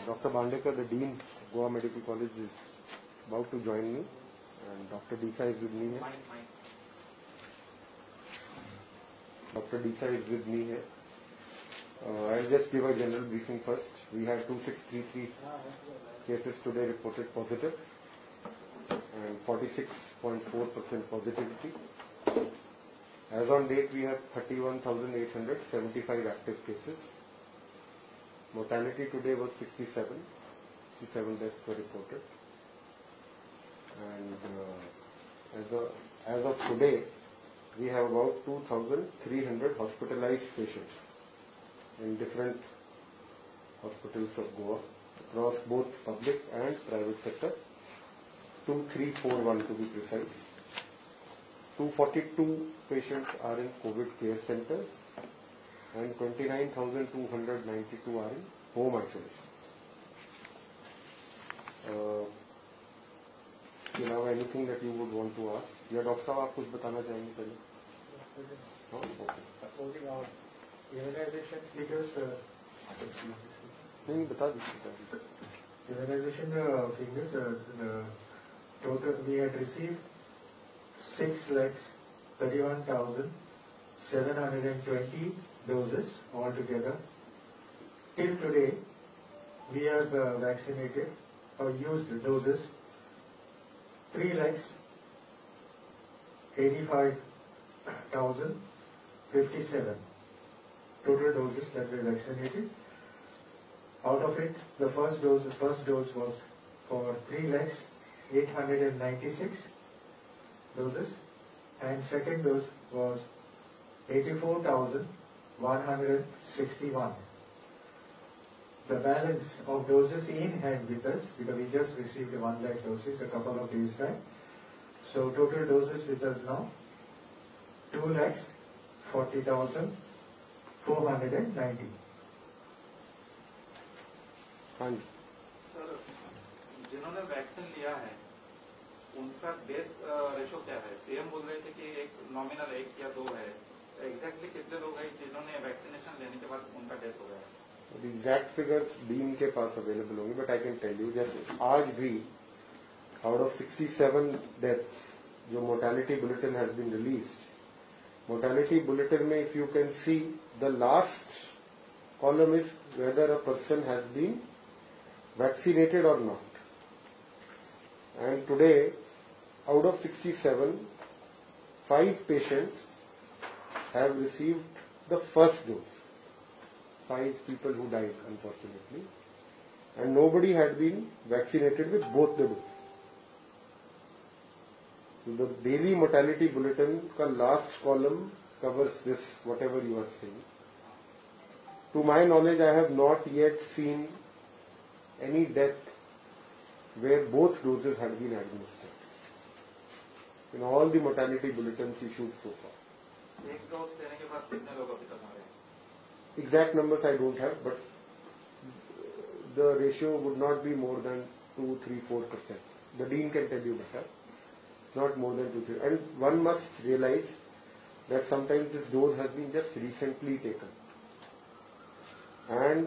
Dr. Bandekar, the Dean of Goa Medical College, is about to join me, and Dr. Desai is with me here. Dr. Desai is with me here. I'll just give a general briefing first. We had 2633 cases today reported positive and 46.4% positivity. As on date, we have 31,875 active cases. Mortality today was 67 deaths were reported. And as of today, we have about 2,300 hospitalized patients in different hospitals of Goa across both public and private sector. 2341 to be precise. 242 patients are in COVID care centers and 29,292 are in home isolation. Do you have anything that you would want to ask? या doctor साहब आप कुछ बताना चाहेंगे पहले? Immunization figures. नहीं बता दीजिए. Immunization figures. Total we had received 6,31,720 doses altogether. Till today, we have vaccinated or used doses 3,85,057 total doses that were vaccinated. Out of it, the first dose was for 3,896 doses, and second dose was 84,161. The balance of doses in hand with us, because we just received 1 lakh doses a couple of days back. So total doses with us now 2,40,490. हाँ जी. Sir, जिन्होंने vaccine लिया है उनका death ratio क्या है? CM बोल रहे थे कि एक नॉमिनल 1 या 2 है. एग्जैक्टली कितने लोग हैं जिन्होंने वैक्सीनेशन लेने के बाद उनका डेथ हो गया है? एग्जैक्ट फिगर्स डीन के पास अवेलेबल होंगे, but I can tell you जैसे आज भी आउट ऑफ 67 डेथ्स जो mortality bulletin has been released, mortality bulletin में if you can see the last column is whether a person has been vaccinated or not. And today, out of 67, 5 patients have received the first dose. 5 people who died, unfortunately. And nobody had been vaccinated with both the doses. So the daily mortality bulletin ka last column covers this, whatever you are saying. To my knowledge, I have not yet seen any death where both doses had been administered in all the mortality bulletins issued so far. एक dose देने के बाद कितने लोग अभी तक मरे? Exact numbers I don't have, but the ratio would not be more than 2-3-4%. The dean can tell you better. It's not more than 2-3. And one must realize that sometimes this dose has been just recently taken. And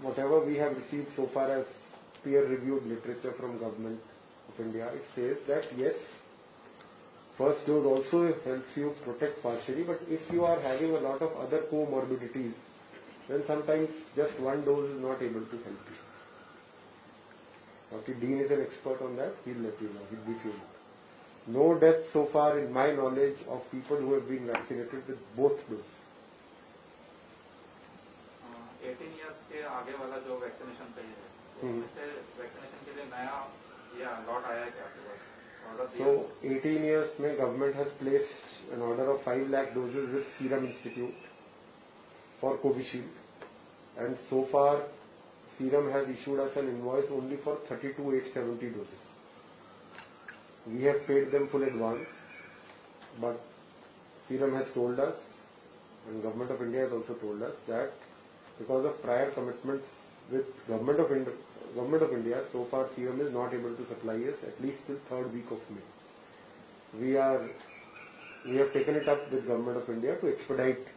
whatever we have received so far as peer-reviewed literature from Government of India, it says that yes, first dose also helps you protect partially, but if you are having a lot of other comorbidities, then sometimes just one dose is not able to help you. Dr. Dean is an expert on that, he'll let you know, he'll brief you. No death so far in my knowledge of people who have been vaccinated with both doses. 18 years के आगे वाला जो vaccination पे है, उससे vaccination के लिए नया या लॉट आया है क्या? So 18 years में government has placed an order of 5 lakh doses with Serum Institute for Covishield, and so far Serum has issued us an invoice only for 32,870 doses. We have paid them full advance, but Serum has told us, and Government of India has also told us that because of prior commitments with Government of India, so far Serum is not able to supply us at least till 3rd week of May. We have taken it up with Government of India to expedite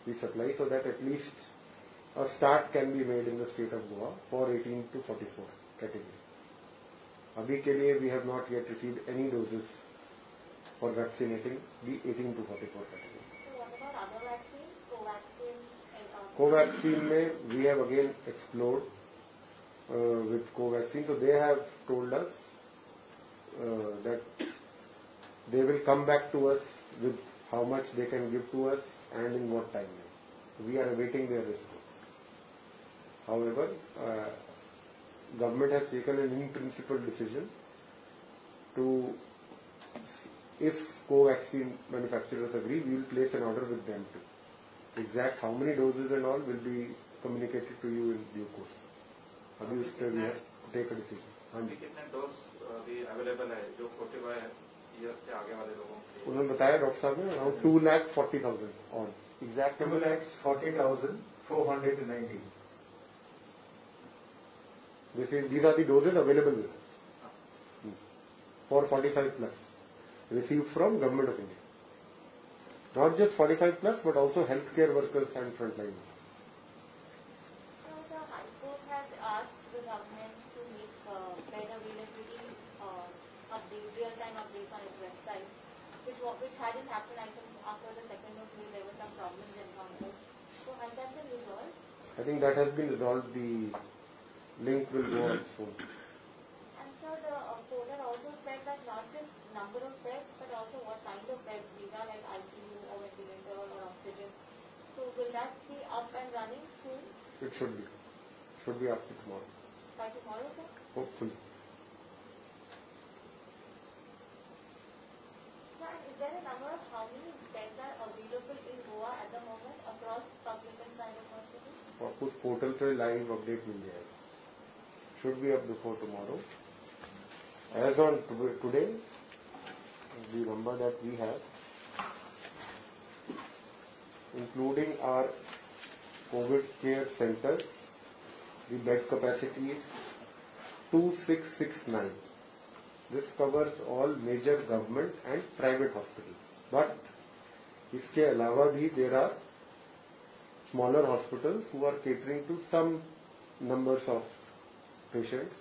the supply so that at least a start can be made in the state of Goa for 18 to 44 category. Abhi ke liye we have not yet received any doses for vaccinating the 18 to 44 category. So what about other vaccines? Covaxin and Covaxin mein we have again explored with Covaxin. So they have told us that they will come back to us with how much they can give to us and in what time. We are awaiting their response. However, government has taken an in-principle decision to, if Covaxin manufacturers agree, we will place an order with them too. Exact how many doses and all will be communicated to you in due course. अभी उस पर we have to take a decision. हाँ जी. कितने dose अभी available है जो 45 years के आगे वाले लोगों के लिए? उन्होंने बताया डॉक्टर साहब ने around 2,40,000 on. Exact number 2,40,490. These are the doses available with us for 45 plus received from Government of India. Not just 45 plus but also healthcare workers and frontline. So the High Court has asked the government to make bed availability update, real-time updates on its website, which hadn't happened. I think after the 2nd of May there were some problems encountered. So has that been resolved? I think that has been resolved. The link will go on soon. And so the portal also said that not just number of beds but also what kind of beds these are, like ICU or ventilator or oxygen. So will that be up and running soon? It should be. Should be up to tomorrow. By tomorrow, sir? Hopefully. Sir, and is there a number of how many beds are available in Goa at the moment across public and private hospitals? और उस portal पे live update मिल जाएगा. Should be up before tomorrow. As on today, the number that we have, including our COVID care centers, the bed capacity is 2669. This covers all major government and private hospitals. But इसके अलावा भी there are smaller hospitals who are catering to some numbers of patients,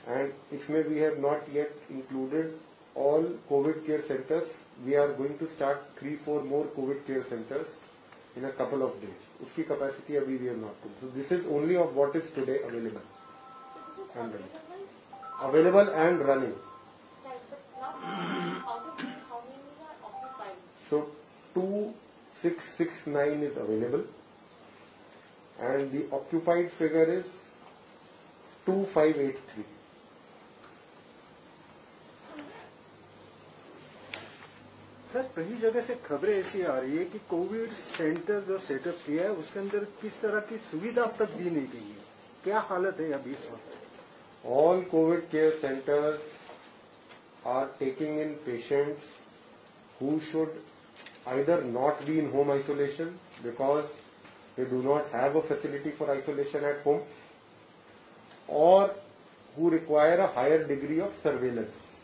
and इसमें we have not yet included all COVID care centers. We are going to start 3-4 more COVID care centers in a couple of days. उसकी capacity अभी we have not put. So this is only of what is today available. So this is And available? Available and running. Right, but not out of these, how many are occupied? So 2669 is available, and the occupied figure is 2583. Sir कई जगह से खबरें ऐसी आ रही है कि Covid centre जो setup किया है उसके अंदर किस तरह की सुविधा अब तक दी नहीं गई है. क्या हालत है अभी इस वक्त? All COVID care centers are taking in patients who should either not be in home isolation because they do not have a facility for isolation at home, or who require a higher degree of surveillance.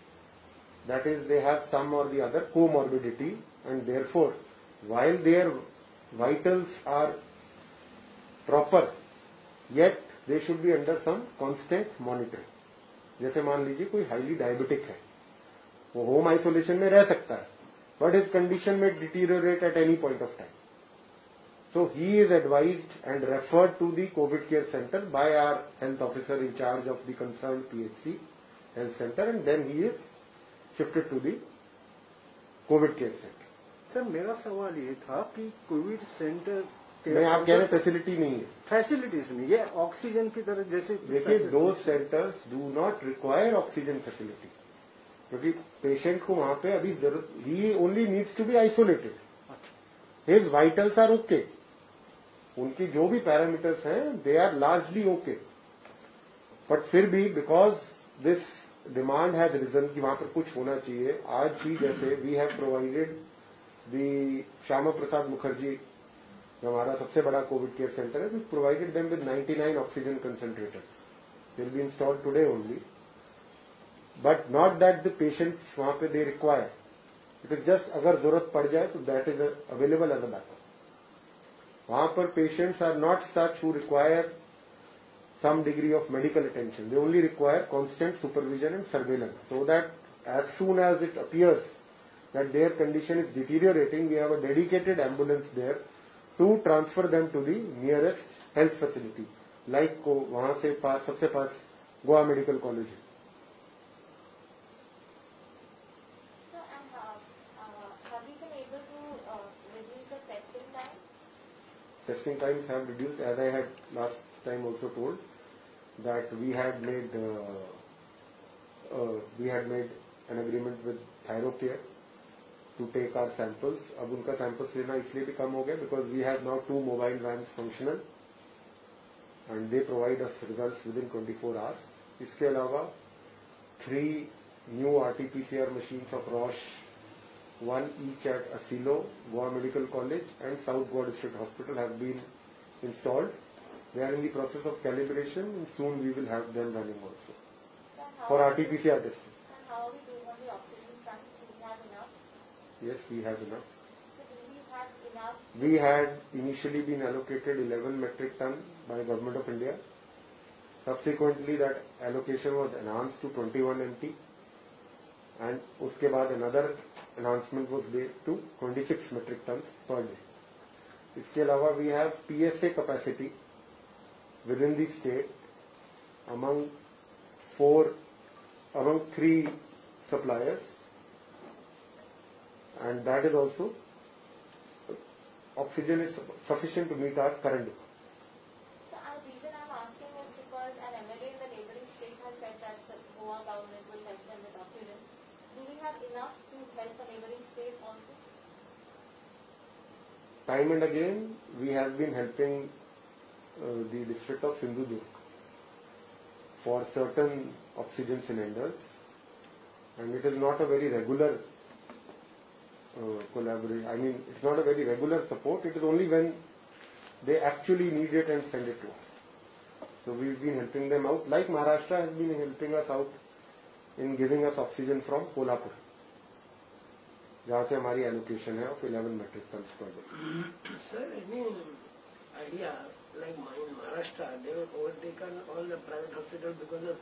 That is, they have some or the other comorbidity, and therefore, while their vitals are proper, yet they should be under some constant monitoring. जैसे मान लीजिए कोई highly diabetic है, वो home isolation में रह सकता है, but his condition may deteriorate at any point of time. So he is advised and referred to the COVID care center by our health officer in charge of the concerned PHC health center, and then he is shifted to the COVID care center. Sir मेरा सवाल ये था कि Covid centre मैं आप कह रहे facility नहीं है. फैसिलिटीज नहीं, ये ऑक्सीजन की तरह जैसे देखिए, दो centres do not require oxygen facility, क्योंकि पेशेंट को वहां पे अभी जरूरत, ही only needs to be isolated. His vitals are okay, उनकी जो भी पैरामीटर्स हैं they are largely okay, but फिर भी because this demand has risen कि वहां पर कुछ होना चाहिए. आज ही जैसे we have provided the Shyama Prasad Mukherjee, जो हमारा सबसे बड़ा कोविड केयर सेंटर है, we provided them with 99 oxygen concentrators. They will be installed today only, but not that the patients वहां पे they require. It is just अगर जरूरत पड़ जाए तो that is available as a backup. वहां पर patients are not such who require some degree of medical attention. They only require constant supervision and surveillance, so that as soon as it appears that their condition is deteriorating, we have a dedicated ambulance there to transfer them to the nearest health facility. Like वहाँ से पास सबसे पास Goa medical college है. So, and have you been able to reduce the testing time? Testing times have reduced, as I had last time also told, that we had made an agreement with Thyrocare to take our samples. अब उनका samples लेना इसलिए भी कम हो गया because we have now 2 mobile vans functional and they provide us results within 24 hours. इसके अलावा 3 new RT-PCR machines of Roche, 1 each at Asilo, Goa Medical College and South Goa District Hospital have been installed. They are in the process of calibration and soon we will have them running also So how for are RT-PCR testing. And how are we doing on the oxygen front? Do we have enough? Yes, we have enough. So do we have enough? We had initially been allocated 11 metric ton by Government of India. Subsequently that allocation was enhanced to 21 MT and उसके बाद another enhancement was made to 26 metric tons per day. इसके अलावा we have PSA capacity within the state among 3 suppliers, and that is also oxygen is sufficient to meet our current demand. So the reason I'm asking is because an MLA in the neighboring state has said that the Goa government will help them with oxygen. Do we have enough to help the neighboring state also? Time and again, we have been helping the district of Sindhudurg for certain oxygen cylinders, and it is not a very regular collaboration. I mean, it's not a very regular support. It is only when they actually need it and send it to us. So we've been helping them out. Like Maharashtra has been helping us out in giving us oxygen from Kolhapur, जहाँ से हमारी allocation है of 11 metric tons per day. Sir, any idea, like in Maharashtra, they have overtaken all the private hospitals because of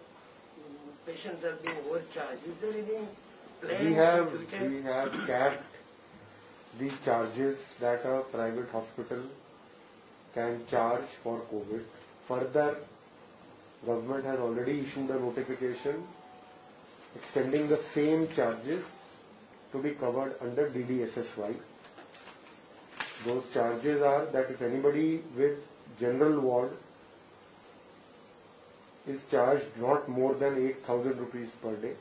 patients are being overcharged. Is there any plan We in future? have capped the charges that a private hospital can charge for COVID. Further, government has already issued a notification extending the same charges to be covered under DDSSY. Those charges are that if anybody with general ward is charged not more than 8,000 rupees per day,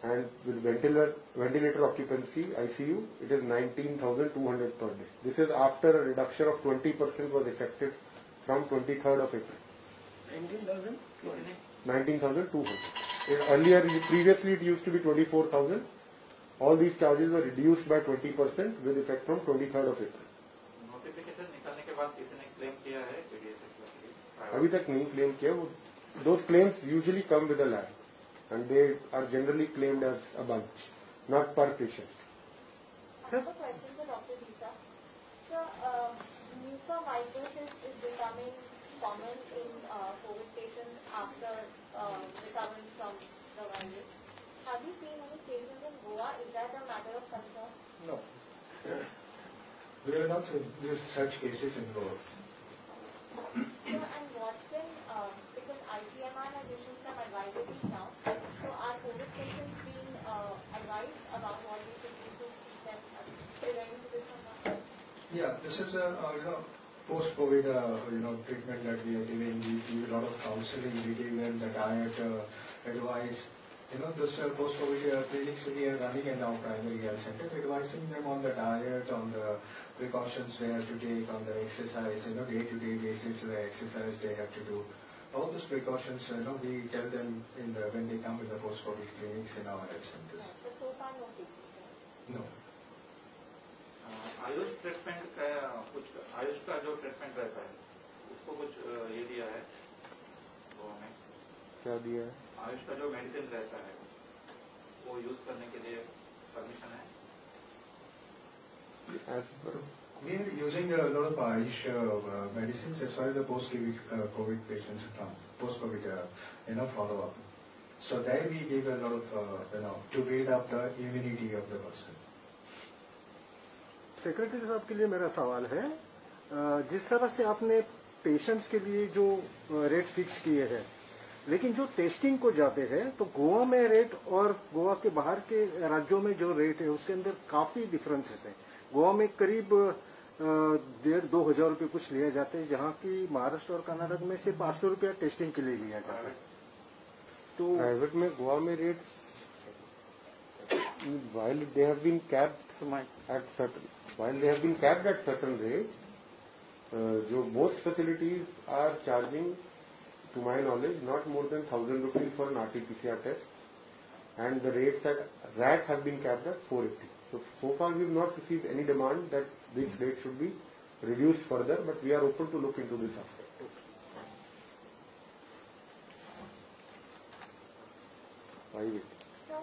and with ventilator occupancy, ICU, it is 19,200 per day. This is after a reduction of 20% was effective from 23rd of April. 19,000? 19,200. Earlier, previously it used to be 24,000. All these charges were reduced by 20% with effect from 23rd of April. Notification निकालने के बाद किसी ने claim किया है DDSS? अभी तक नहीं क्लेम किया. Those claims usually come with a lag, and they are generally claimed as a bunch, not per patient. I have a question for Dr. Deesa. So, mucormycosis is becoming common in COVID patients after recovering from the virus. Have you seen any cases in Goa? Is that a matter of concern? No. We are not seeing such cases in Goa. So, and what's been, because ICMR has issued some advisories now, so are COVID patients being advised about what they should do to keep them preventing this from happening? Yeah, this is a post-COVID treatment that we are giving. We give a lot of counseling. We give them the diet advice. This post-COVID clinics we are running in our primary health centers, advising them on the diet, on the precautions they have to take, on the exercise, day-to-day basis, the exercise they have to do. All those precautions, we tell them when they come in the post-COVID clinics in our health centers. But so far no cases. Right? No. Ayush treatment का कुछ आयुष का जो treatment रहता है उसको कुछ ये दिया है गोवा में? क्या दिया है? आयुष का जो मेडिसिन रहता है वो यूज करने के लिए परमिशन है? As per We are using a lot of Ayush medicines as far as the post-COVID patients come, post-COVID follow-up. So there we give a lot of to build up the immunity of the person. Secretary साहब के लिए मेरा सवाल है, जिस तरह से आपने पेशेंट्स के लिए जो रेट फिक्स किए हैं, लेकिन जो टेस्टिंग को जाते हैं तो गोवा में रेट और गोवा के बाहर के राज्यों में जो रेट है उसके अंदर काफी डिफरेंसेस है। गोवा में करीब 1,500-2,000 रुपये कुछ लिए जाते हैं, जहाँ की महाराष्ट्र और कर्नाटक में सिर्फ 800 रुपया टेस्टिंग के लिए लिया जाता है। तो प्राइवेट में गोवा में rate while they have been capped at certain rates, जो most facilities are charging, to my knowledge, not more than 1,000 rupees for an RT-PCR test, and the rates at RAT have been capped at 480. So far we have not received any demand that this rate should be reduced further, but we are open to look into this aspect.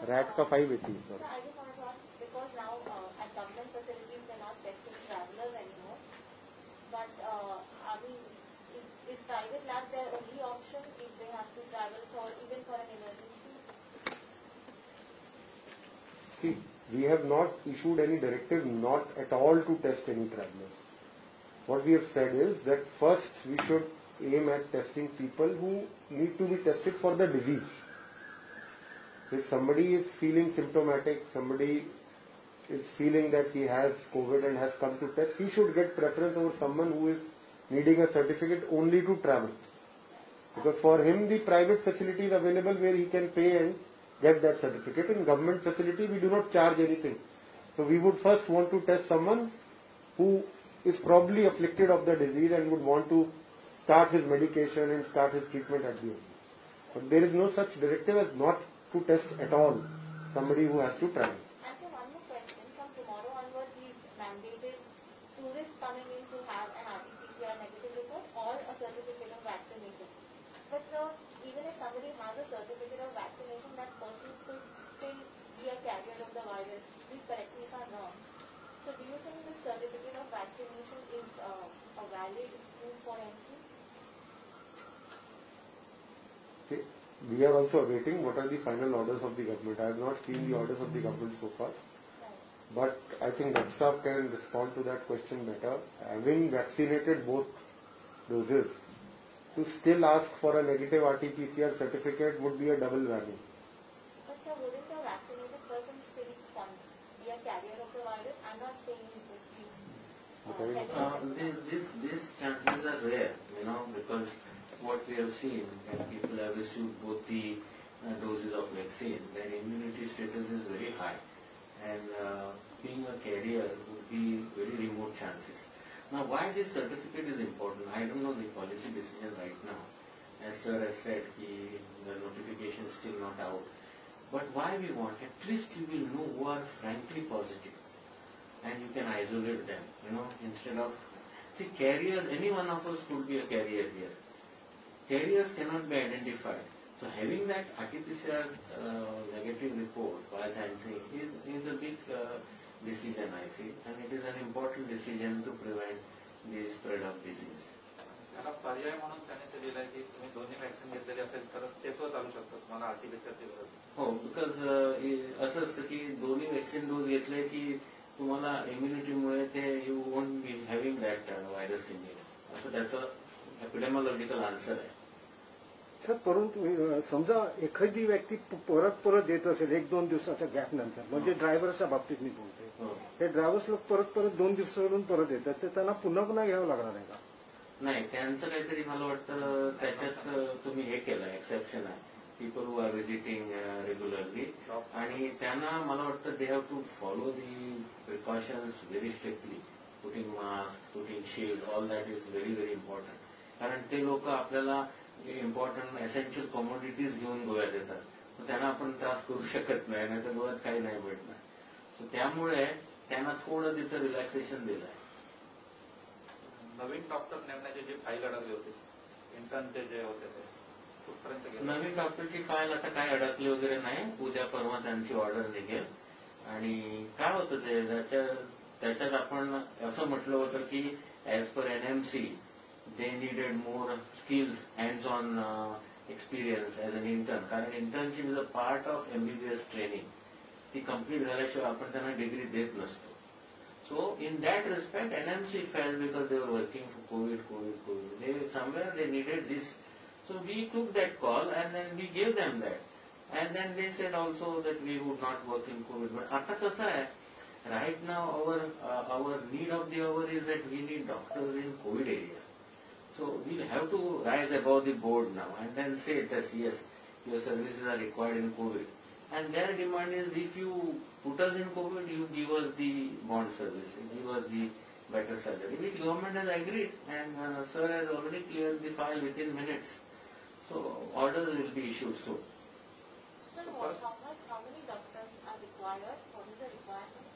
RAT का 580. So I just wanted to ask, because now at government facilities they're not testing travelers anymore, but is private lab their only option if they have to travel even for an emergency? See, we have not issued any directive not at all to test any travelers. What we have said is that first we should aim at testing people who need to be tested for the disease. If somebody is feeling symptomatic, somebody is feeling that he has COVID and has come to test, he should get preference over someone who is needing a certificate only to travel. Because for him the private facility is available where he can pay and get that certificate. In government facility we do not charge anything. So we would first want to test someone who is probably afflicted of the disease and would want to start his medication and start his treatment at the end. But there is no such directive as not to test at all somebody who has to travel. And so one more question, from tomorrow onwards we've mandated tourists coming in to have an RT-PCR negative report or a certificate of vaccination. But even if somebody has a certificate of vaccination, that person could still be a carrier of the virus. Please correct me if I'm wrong. So do you think this certificate of vaccination is a valid proof for entry? See, we are also awaiting what are the final orders of the government. I have not seen the orders of the government so far. But I think DAPSAP can respond to that question better. Having vaccinated both doses, to still ask for a negative RT-PCR certificate would be a double whammy. But sir, wouldn't a vaccinated person still be a carrier of the virus? I'm not saying it would be. These chances are rare, because what we have seen, when people have received both the doses of vaccine, their immunity status is very high, and being a carrier would be very remote chances. Now, why this certificate is important, I don't know the policy decision right now. As sir has said, the notification is still not out. But why we want, at least you will know who are frankly positive, and you can isolate them, instead of, see, carriers, any one of us could be a carrier here. Carriers cannot be identified. So having that RT-PCR negative report while entering is a big decision, I feel, and it is an important decision to prevent the spread of disease. त्याला पर्याय म्हणून त्याने ते दिलाय की तुम्ही दोन्ही vaccine घेतलेली असेल तर ते सुद्धा चालू शकतात, तुम्हाला आरटीपीसीआरची गरज नाही. हो, बिकॉज असं असतं की दोन्ही वॅक्सिन डोस घेतले की तुम्हाला इम्युनिटीमुळे ते you won't be having that virus in you, असं त्याचं एपिडेमॉलॉजिकल आन्सर आहे. सर, परंतु समजा एखादी व्यक्ती परत येत असेल 1-2 दिवसाच्या गॅप नंतर, म्हणजे ड्रायव्हरच्या बाबतीत मी बोलतोय, हे ड्रायव्हर्स लोक परत 2 दिवसावरून परत येतात, तर त्यांना पुन्हा घ्यावं लागणार आहे का? नाही, त्यांचं काहीतरी मला वाटतं त्याच्यात तुम्ही हे केलं, एक्सेप्शन आहे, people who are visiting regularly, आणि त्यांना मला वाटतं they have to follow the precautions very strictly, putting mask, putting shield, all that is very very important. कारण ते लोक आपल्याला इम्पॉर्टंट एसेन्शियल कमोडिटीज घेऊन गोव्यात येतात, तर त्यांना आपण त्रास करू शकत नाही, नाही तर गोव्यात काही नाही भेटणार. सो त्यामुळे त्यांना थोडं तिथं रिलॅक्सेशन दिलं आहे. नवीन डॉक्टर नेमण्याची जी फाईल अडकली होती, इंटर्नचे जे होते ते कुठपर्यंत गेले? नवीन डॉक्टरची फाईल आता काय अडकली वगैरे नाही, उद्या परवा त्यांची ऑर्डर निघेल. आणि काय होतं ते त्याच्या त्याच्यात आपण असं म्हटलं होतं की as per NMC they needed more skills, hands-on experience as an intern. कारण internship is a part of MBBS training. ती complete झाल्याशिवाय आपण त्यांना डिग्री देत नसतो. So in that respect, NMC failed because they were working for COVID. Somewhere they needed this. So we took that call and then we gave them that. And then they said also that we would not work in COVID. But आता कसं आहे, right now our need of the hour is that we need doctors in COVID area. So we'll have to rise above the board now and then say that yes, your services are required in COVID. And their demand is if you put us in COVID, you give us the bond service, you give us the better salary. Which government has agreed and sir has already cleared the file within minutes. So orders will be issued soon. So how many doctors are required? What is the requirement?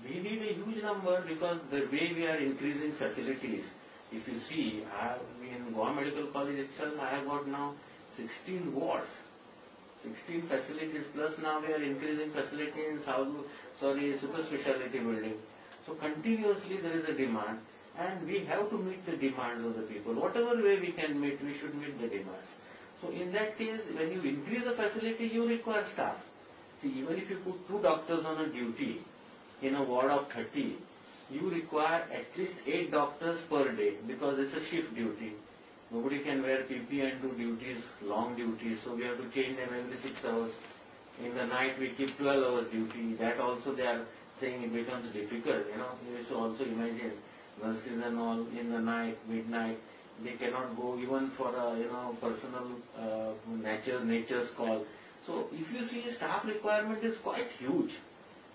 We need a huge number because the way we are increasing facilities, if you see, in Goa Medical College itself, I have got now 16 wards, 16 facilities, plus now we are increasing facility in super specialty building. So continuously there is a demand and we have to meet the demands of the people. Whatever way we can meet, we should meet the demands. So in that case, when you increase the facility, you require staff. See, even if you put 2 doctors on a duty in a ward of 30, you require at least 8 doctors per day because it's a shift duty. Nobody can wear PP and do duties, long duties, so we have to change them every 6 hours. In the night we keep 12 hours duty. That also they are saying it becomes difficult. You should also imagine nurses and all in the night, midnight, they cannot go even for a personal nature's call. So if you see, staff requirement is quite huge.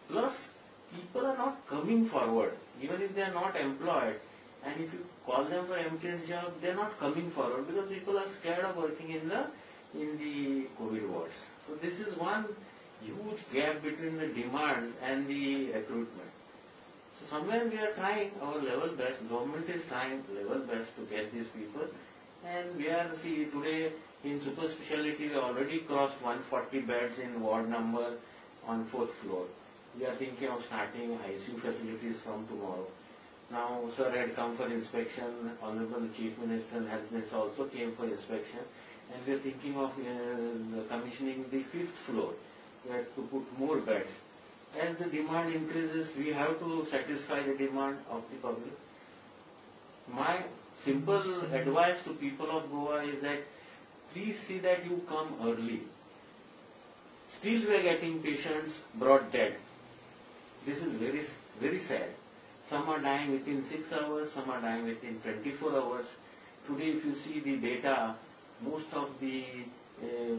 Plus people are not coming forward, even if they are not employed. And if you call them for MTS job, they are not coming forward because people are scared of working in the COVID wards. So this is one huge gap between the demand and the recruitment. So somewhere we are trying our level best, government is trying level best to get these people. And we are, see, today in super specialty we already crossed 140 beds in ward number on 4th floor. We are thinking of starting ICU facilities from tomorrow. Now, sir had come for inspection, Honorable Chief Minister and Health Minister also came for inspection, and we are thinking of commissioning the 5th floor, where to put more beds. As the demand increases, we have to satisfy the demand of the public. My simple advice to people of Goa is that please see that you come early. Still we are getting patients brought dead. This is very, very sad. Some are dying within 6 hours, some are dying within 24 hours. Today if you see the data, most of the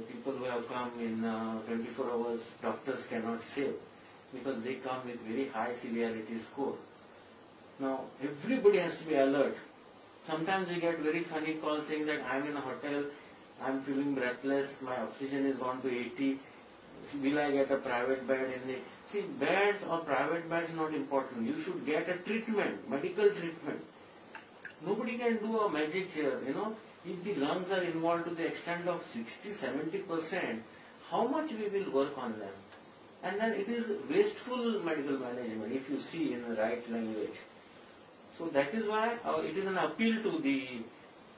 people who have come in 24 hours, doctors cannot save because they come with very high severity score. Now everybody has to be alert. Sometimes we get very funny calls saying that I am in a hotel, I am feeling breathless, my oxygen is gone to 80, will I get a private bed in the... See, beds or private beds is not important. You should get a treatment, medical treatment. Nobody can do a magic here, If the lungs are involved to the extent of 60-70%, how much we will work on them? And then it is wasteful medical management if you see in the right language. So that is why it is an appeal to the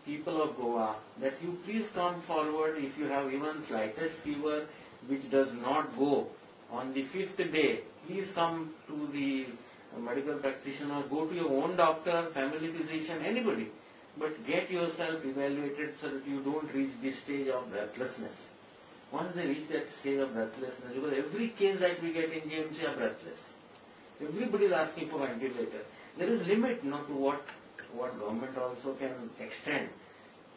people of Goa that you please come forward if you have even slightest fever which does not go on the 5th day. Please come to the medical practitioner, go to your own doctor, family physician, anybody. But get yourself evaluated so that you don't reach this stage of breathlessness. Once they reach that stage of breathlessness, because every case that we get in GMC are breathless. Everybody is asking for ventilator. There is limit to what government also can extend.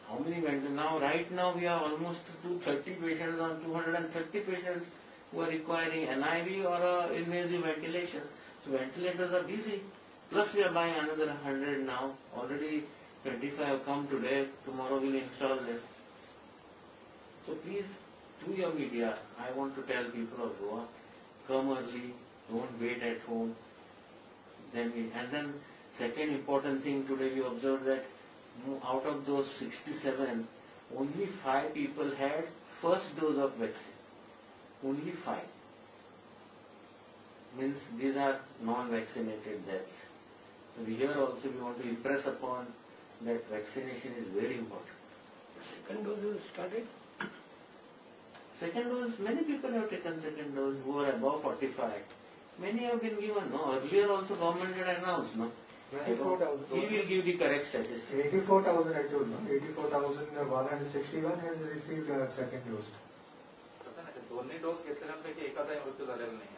How many ventilators? Now, right now we have almost 230 patients on 230 patients who are requiring NIV or invasive ventilation. So ventilators are busy. Plus we are buying another 100 now. Already 25 have come today. Tomorrow we will install them. So please, through your media, I want to tell people of Goa, come early, don't wait at home. And then second important thing today we observed that out of those 67, only 5 people had first dose of vaccine. Only 5. means these are non-vaccinated deaths. So here also we want to impress upon that vaccination is very important. Second dose is started. Second dose, many people have taken second dose who are above 45. Many have been given, no? Earlier also government had announced, no? 94,000. He will give the correct statistics. 84,000 I told, no? 84,161 has received a second dose. तसं नाही, दोन्ही डोस घेतल्यानंतर एखादाही मृत्यू झालेला नाही आहे.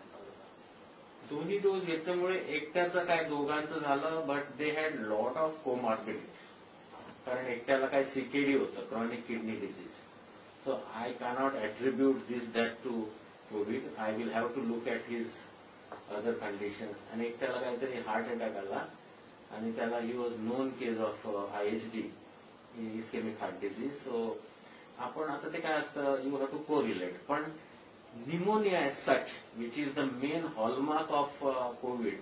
दोन्ही डोस घेतल्यामुळे एकट्याचं काय दोघांचं झालं, but they had lot of comorbidities. कारण एकट्याला काय सीकेडी होतं, chronic kidney disease. So I cannot attribute this that to Covid. I will have to look at his other condition. आणि एकट्याला काहीतरी हार्ट अटॅक आला आणि त्याला he was known case of ISD, ischemic heart disease. So आपण आता ते काय असतं, यू हॅव टू कोरिलेट. पण pneumonia as such, which is the main hallmark of COVID,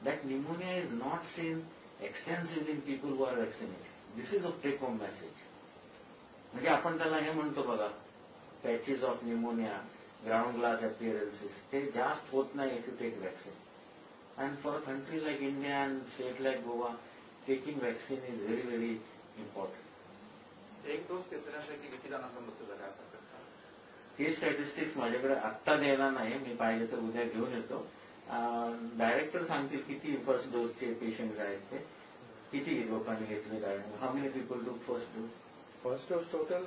that pneumonia is not seen extensively in people who are vaccinated. This is a take-home message. म्हणजे आपण त्याला हे म्हणतो बघा, patches of pneumonia, ground glass appearances, ते जास्त होत नाही if you take vaccine. And for a country like India and state like Goa, taking vaccine is very, very important. एक डोस घेतल्यानंतर किती जणांचा मृत्यू झाला आता? हे स्टॅटिस्टिक्स माझ्याकडे आत्ता द्यायला नाही, मी पाहिजे तर उद्या घेऊन येतो. डायरेक्टर सांगतील किती फर्स्ट डोसचे पेशंट आहेत ते, किती लोकांनी घेतले, how many people to first dose. First dose total,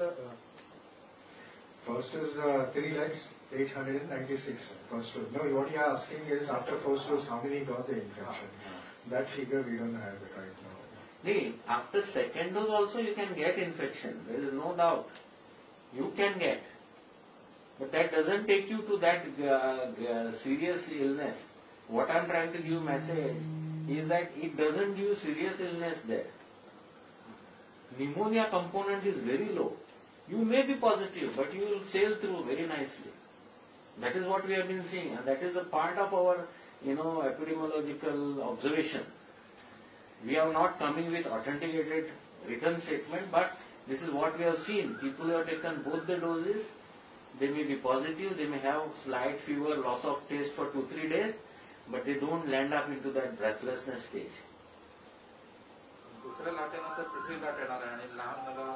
first is 3,896 first dose. No, what you are asking is after first dose how many got the infection. That figure we don't have it right now. Nee, after second dose also you can get infection. There is no doubt. You can get. But that doesn't take you to that serious illness. What I'm trying to give message is that it doesn't give serious illness there. Pneumonia component is very low. You may be positive, but you will sail through very nicely. That is what we have been seeing, and that is a part of our, epidemiological observation. We are not coming with authenticated written statement, but this is what we have seen. People who have taken both the doses, they may be positive, they may have slight fever, loss of taste for 2-3 days, but they don't land up into that breathlessness stage. दुसऱ्या लाटेनंतर तिसरी लाट येणार आहे आणि लहान मुलं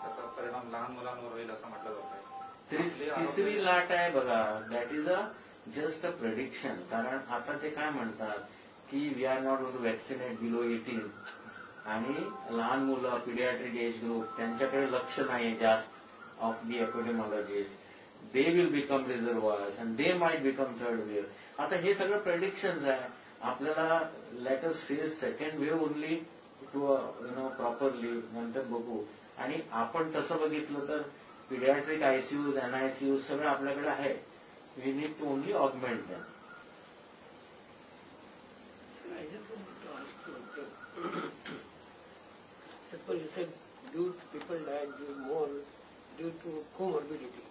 त्याचा परिणाम लहान मुलांवर होईल असं म्हटलं जात आहे. तिसरी लाट आहे बघा, that is just a prediction. कारण आता ते काय म्हणतात की we are not going to vaccinate below 18, आणि लहान मुलं, पिडियाट्रिक एज ग्रुप, त्यांच्याकडे लक्ष नाही जास्त of the epidemiologist. They will become reservoirs and they might become third wave. आता हे सगळं प्रेडिक्शन्स आहे. आपल्याला let us face second wave only to properly, नंतर बघू. आणि आपण तसं बघितलं तर पिडियाट्रिक ICUs, NICUs सगळं आपल्याकडे आहे. We need to only augment them. I just wanted to ask you, suppose you said people died due to comorbidity.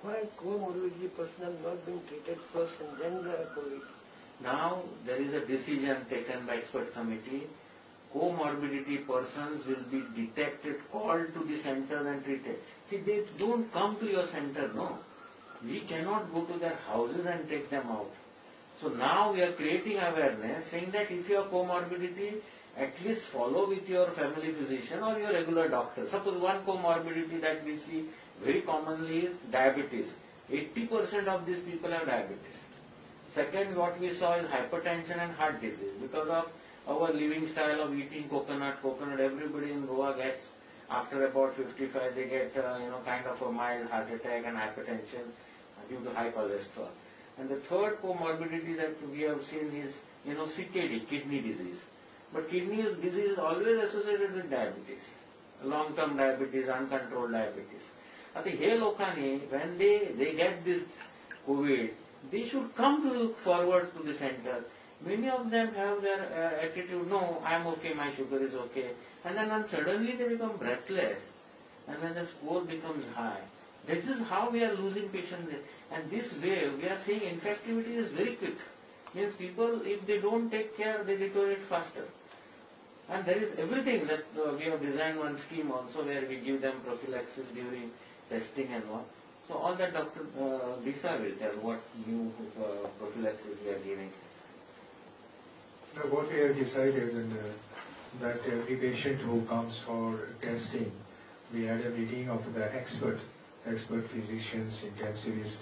Why comorbidity person have not been treated first and then the COVID? Now there is a decision taken by expert committee. Comorbidity persons will be detected, called to the center and treated. See, they don't come to your center, no. We cannot go to their houses and take them out. So now we are creating awareness, saying that if you have comorbidity, at least follow with your family physician or your regular doctor. Suppose one comorbidity that we see very commonly is diabetes. 80% of these people have diabetes. Second, what we saw is hypertension and heart disease. Because of our living style of eating coconut, everybody in Goa gets, after about 55, they get, kind of a mild heart attack and hypertension due to high cholesterol. And the third comorbidity that we have seen is, CKD, kidney disease. But kidney disease is always associated with diabetes. Long-term diabetes, uncontrolled diabetes. आता हे लोकांनी when they get this COVID, they should come forward to the center. Many of them have their attitude, no, I'm okay, my sugar is okay. And then suddenly they become breathless. And then the score becomes high. This is how we are losing patients. And this wave, we are seeing infectivity is very quick. Means people, if they don't take care, they deteriorate faster. And there is everything that we have designed one scheme also where we give them prophylaxis during testing and all. So all that Dr. Disa will tell what new prophylaxis we are giving. Now, what we have decided in that every patient who comes for testing, we had a meeting of the expert physicians, intensivists,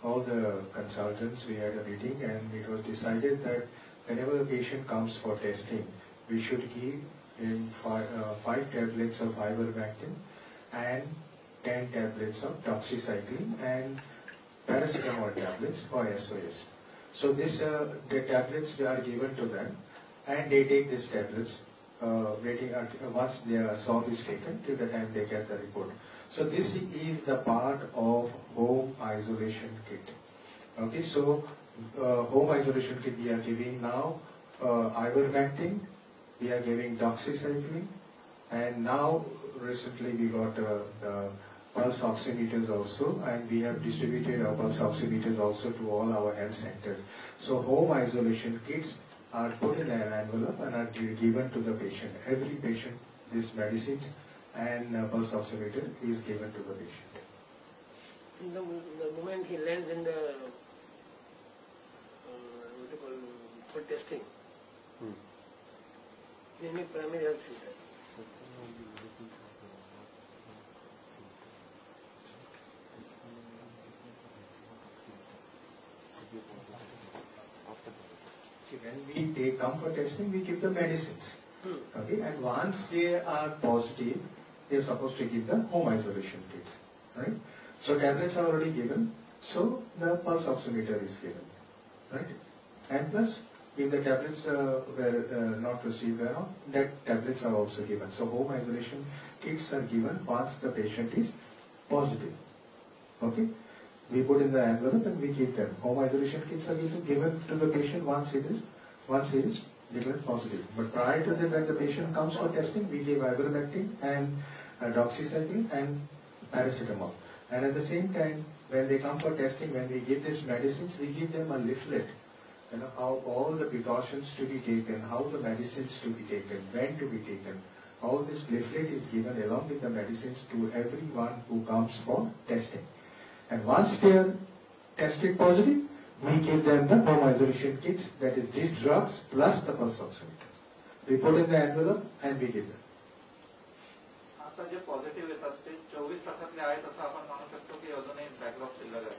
all the consultants. We had a meeting, and it was decided that whenever a patient comes for testing, we should give him 5 tablets of ivermectin and 10 tablets of doxycycline and paracetamol tablets for SOS. So the tablets are given to them, and they take these tablets once their swab is taken till the time they get the report. So this is the part of home isolation kit. Okay, so home isolation kit we are giving now ivermectin, we are giving doxycycline, and now recently we got the pulse oximeters also, and we have distributed our pulse oximeters also to all our health centers. So home isolation kits are put in an envelope and are given to the patient. Every patient, these medicines and pulse oximeter is given to the patient. The moment he lands in the what you call for testing, in any primary health center, when we come for testing, we give the medicines. Okay, and once they are positive, they are supposed to give the home isolation kits. Right? So tablets are already given, so the pulse oximeter is given. Right? And plus, if the tablets were not received well, that tablets are also given. So home isolation kits are given once the patient is positive. Okay? We put in the envelope and we give them. Home isolation kits are given to the patient once he is declared positive. But prior to that, when the patient comes for testing, we give ivermectin and doxycycline and paracetamol. And at the same time, when they come for testing, when we give these medicines, we give them a leaflet. You know, how all the precautions to be taken, how the medicines to be taken, when to be taken. All this leaflet is given along with the medicines to everyone who comes for testing. And once they are tested positive, we give them the home isolation kits, that is these drugs plus the pulse oximeter. We put in the envelope and we give them. आता जे positive येतात ते 24 तासातले आहेत असं आपण म्हणू शकतो की अजूनही बॅकलॉग शिल्लक आहे.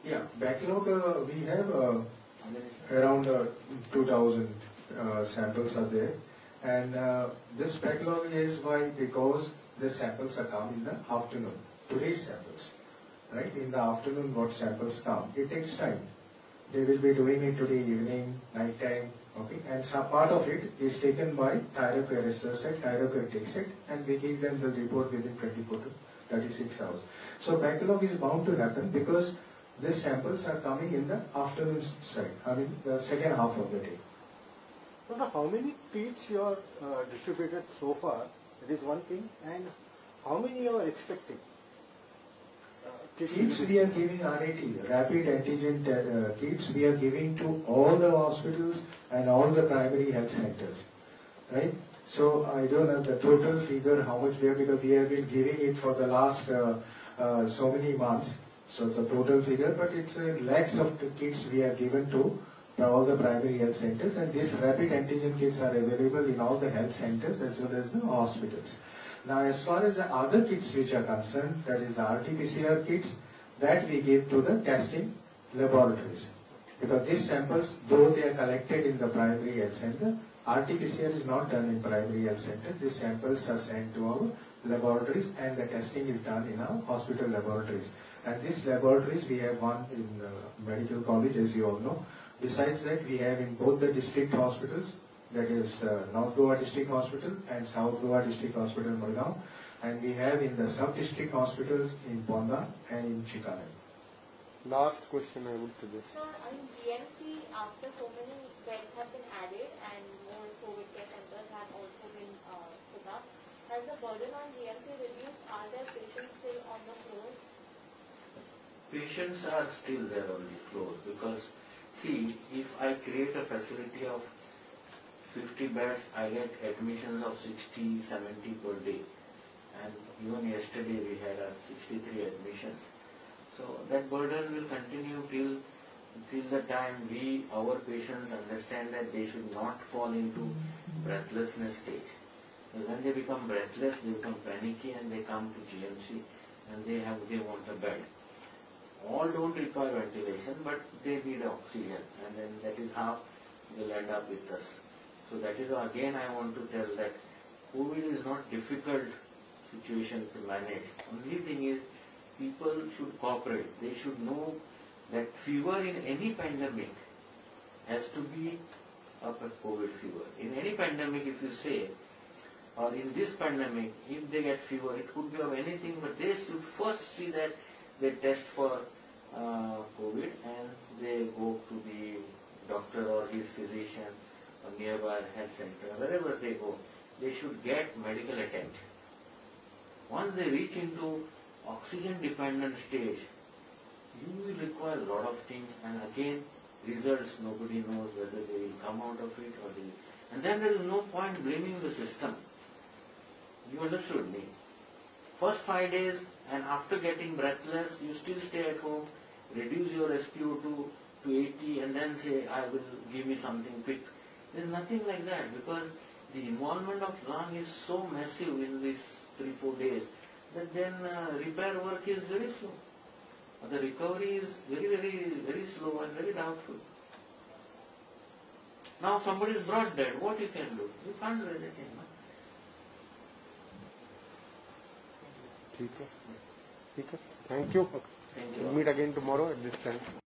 Yeah, backlog we have around 2,000 samples are there, and this backlog is why because the samples are come in the afternoon. Today's samples, right? In the afternoon, what samples come? It takes time. They will be doing it today evening, night time, okay? And some part of it is taken by Thyrocare research site. Thyrocare takes it, and we give them the report within 24 to 36 hours. So backlog is bound to happen because these samples are coming in the afternoon side. I mean, the second half of the day. So how many kits you are distributed so far? That is one thing. And how many you are expecting? Kits we are giving RAT, rapid antigen kits we are giving to all the hospitals and all the primary health centers, right? So I don't have the total figure how much we have, because we have been giving it for the last so many months. So the total figure, but it's lakhs of kits we are given to all the primary health centers, and these rapid antigen kits are available in all the health centers as well as the hospitals. Now, as far as the other kits which are concerned, that is the RT-PCR kits, that we give to the testing laboratories. Because these samples, though they are collected in the primary health center, RT-PCR is not done in primary health center. These samples are sent to our laboratories, and the testing is done in our hospital laboratories. And these laboratories, we have one in medical college, as you all know. Besides that, we have in both the district hospitals, that is North Goa District Hospital and South Goa District Hospital, Murgaon. And we have in the sub-district hospitals in Ponda and in Chikane. Last question I would suggest. So in GMC, after so many beds have been added and more COVID care centers have also been put up, has the burden on GMC reduced? Are there patients still on the floor? Patients are still there on the floor because, see, if I create a facility of 50 beds, I get admissions of 60, 70 per day. And even yesterday we had 63 admissions. So that burden will continue till the time our patients understand that they should not fall into breathlessness stage. And when they become breathless, they become panicky and they come to GMC and they want a bed. All don't require ventilation, but they need oxygen, and then that is how they'll end up with us. So that is again I want to tell that COVID is not difficult situation to manage. Only thing is people should cooperate. They should know that fever in any pandemic has to be a COVID fever. In any pandemic, if you say, or in this pandemic, if they get fever, it could be of anything, but they should first see that they test for COVID and they go to the doctor or his physician or nearby health center, wherever they go, they should get medical attention. Once they reach into oxygen dependent stage, you will require a lot of things, and again results nobody knows whether they will come out of it or they will. And then there is no point blaming the system. You understood me? First 5 days and after getting breathless, you still stay at home, reduce your SpO2 to 80 and then say, I will give me something quick. There is nothing like that, because the involvement of lung is so massive in these 3-4 days that then repair work is very slow. The recovery is very slow and very doubtful. Now somebody is brought dead, what you can do? You can't do anything. No? ठीक है, thank you. Thank you. We'll meet again tomorrow at this time.